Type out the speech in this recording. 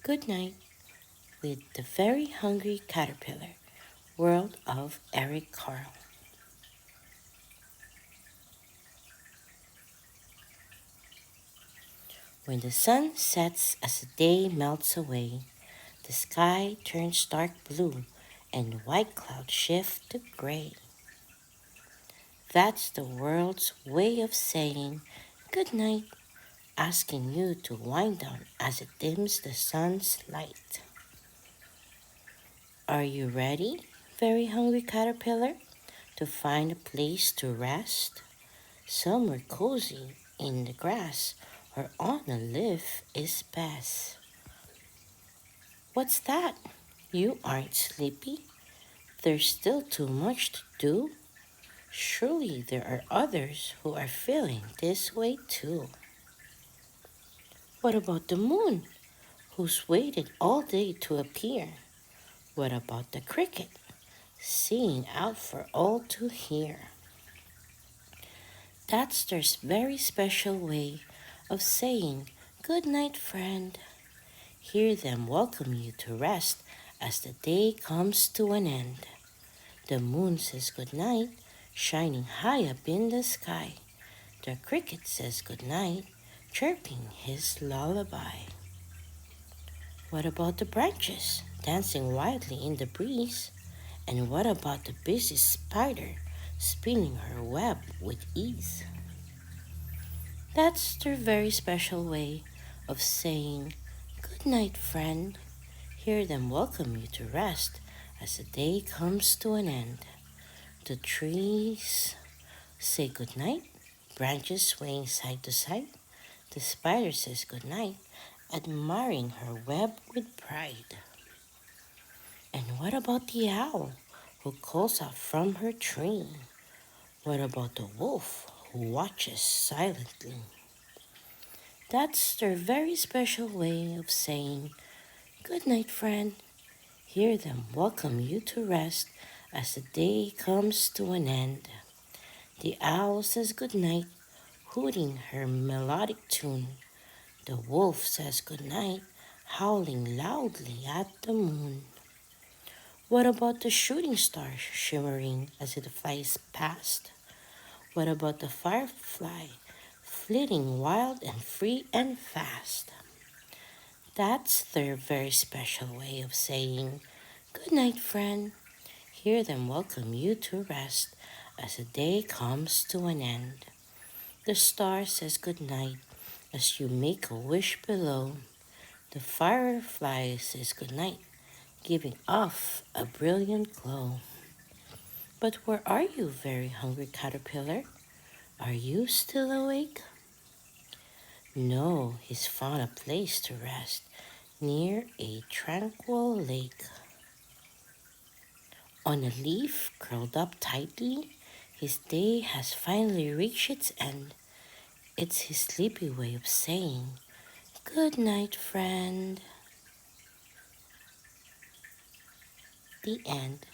Good night with the very hungry caterpillar. World of Eric Carle. When the sun sets as the day melts away, the sky turns dark blue and white clouds shift to gray. That's the world's way of saying good night, asking you to wind down as it dims the sun's light. Are you ready, very hungry caterpillar, to find a place to rest? Somewhere cozy in the grass or on a leaf is best. What's that? You aren't sleepy? There's still too much to do? Surely there are others who are feeling this way too. What about the moon, who's waited all day to appear? What about the cricket, singing out for all to hear? That's their very special way of saying good night, friend. Hear them welcome you to rest as the day comes to an end. The moon says good night, shining high up in the sky. The cricket says good night, chirping his lullaby. What about the branches, dancing wildly in the breeze? And what about the busy spider, spinning her web with ease? That's their very special way of saying, good night, friend. Hear them welcome you to rest as the day comes to an end. The trees say good night, branches swaying side to side. The spider says good night, admiring her web with pride. And what about the owl who calls out from her tree? What about the wolf who watches silently? That's their very special way of saying, good night, friend. Hear them welcome you to rest as the day comes to an end. The owl says good night, hooting her melodic tune. The wolf says good night, howling loudly at the moon. What about the shooting star shimmering as it flies past? What about the firefly flitting wild and free and fast? That's their very special way of saying, good night, friend. Hear them welcome you to rest as the day comes to an end. The star says good night as you make a wish below. The firefly says good night, giving off a brilliant glow. But where are you, very hungry caterpillar? Are you still awake? No, he's found a place to rest near a tranquil lake. On a leaf curled up tightly, his day has finally reached its end. It's his sleepy way of saying, good night, friend. The end.